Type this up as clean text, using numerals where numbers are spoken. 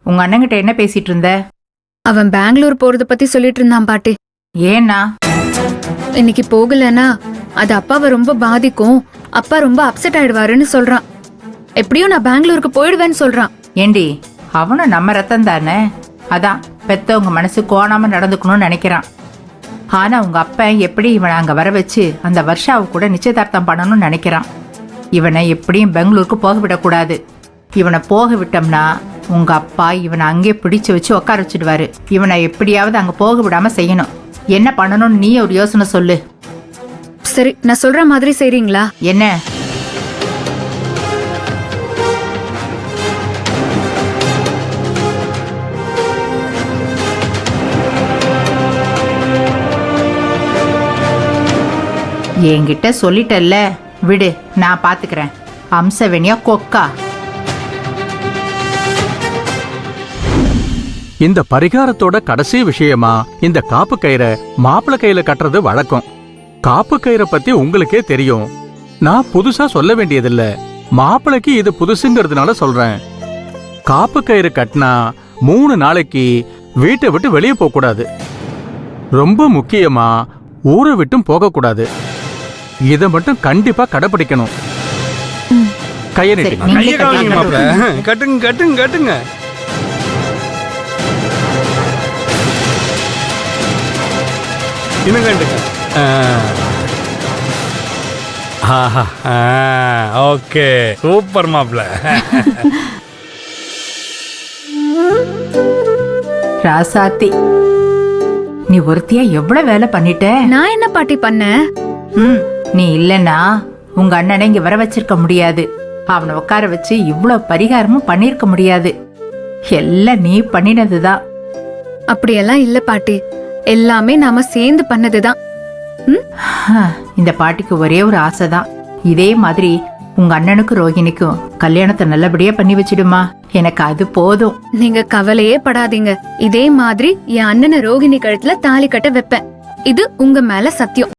உங்க அண்ணங்கிட்ட என்ன பேசிட்டு இருந்த? அவன் பெங்களூர் போறத பத்தி சொல்லிட்டு இருந்தான் பாட்டி. ஏன்னா? இன்னைக்கு போகலனா அது அப்பாவை ரொம்ப பாதிக்கும், அப்பா ரொம்ப அப்செட் ஆயிடுவாருன்னு சொல்றான். எப்படியும் நான் பெங்களூருக்கு போயிடுவேன்னு சொல்றான். ஏண்டி, அவனும் நம்ம ரத்தம் தானே. அதான் பெத்தவங்க மனசு கோணாம நடந்துக்கணும்னு நினைக்கிறான். ஆனா உங்க அப்பா எப்படி இவனை அங்க வர வச்சு அந்த வருஷாவை கூட நிச்சயதார்த்தம் பண்ணணும்னு நினைக்கிறான். இவனை எப்படியும் பெங்களூருக்கு போக விடக்கூடாது. இவனை போக விட்டோம்னா உங்க அப்பா இவனை அங்கே பிடிச்சு வச்சு உட்கார வச்சிடுவாரு. இவனை எப்படியாவது அங்க போக விடாம செய்யணும். என்ன பண்ணணும்னு நீ ஒரு யோசனை சொல்லு. சரி, நான் சொல்ற மாதிரி செய்றீங்களா? என்ன? என்கிட்ட சொல்லிட்டல்ல, விடு, நான் பாத்துக்கிறேன். அம்சவேணியா கொக்கா. இந்த பரிகாரத்தோட கடைசி விஷயமா இந்த காப்பு கயிறை மாப்பிள்ளை கையில கட்டுறது வழக்கம். காப்பு கயிறை பத்தி உங்களுக்கே தெரியும், நான் புதுசா சொல்ல வேண்டியதில்ல. மாப்பிள்ளைக்கு இது புதுசுங்கிறதுனால சொல்றேன். காப்பு கயிறு கட்டினா 3 நாளைக்கு வீட்டை விட்டு வெளியே போக கூடாது. ரொம்ப முக்கியமா ஊரை விட்டும் போக கூடாது. இதை மட்டும் கண்டிப்பா கடைபிடிக்கணும். கையை நீட்டுங்க. கட்டுங்க கட்டுங்க கட்டுங்க. இன்னும் கட்டுங்க. ஓகே, சூப்பர் மாப்ள. ராசாத்தி, நீ ஒருத்தியா எவ்வளவு வேலை பண்ணிட்ட? நான் என்ன பாட்டி பண்ணேன்? நீ இல்லனா உங்க அண்ணனை இங்க வர வச்சிருக்க முடியாது. அவனை உட்கார வச்சு இவ்வளவு பரிகாரமும் பண்ணிருக்க முடியாது. எல்லாம் நீ பண்ணினதுதான். அப்படியெல்லாம் இல்ல பாட்டி, எல்லாமே நாம சேர்ந்து பண்ணதுதான். இந்த பாட்டிக்கு ஒரே ஒரு ஆசைதான். இதே மாதிரி உங்க அண்ணனுக்கும் ரோஹிணிக்கும் கல்யாணத்தை நல்லபடியா பண்ணி வச்சிடுமா. எனக்கு அது போதும். நீங்க கவலையே படாதீங்க. இதே மாதிரி என் அண்ணனை ரோஹிணி கழுத்துல தாலி கட்ட வைப்பேன். இது உங்க மேல சத்தியம்.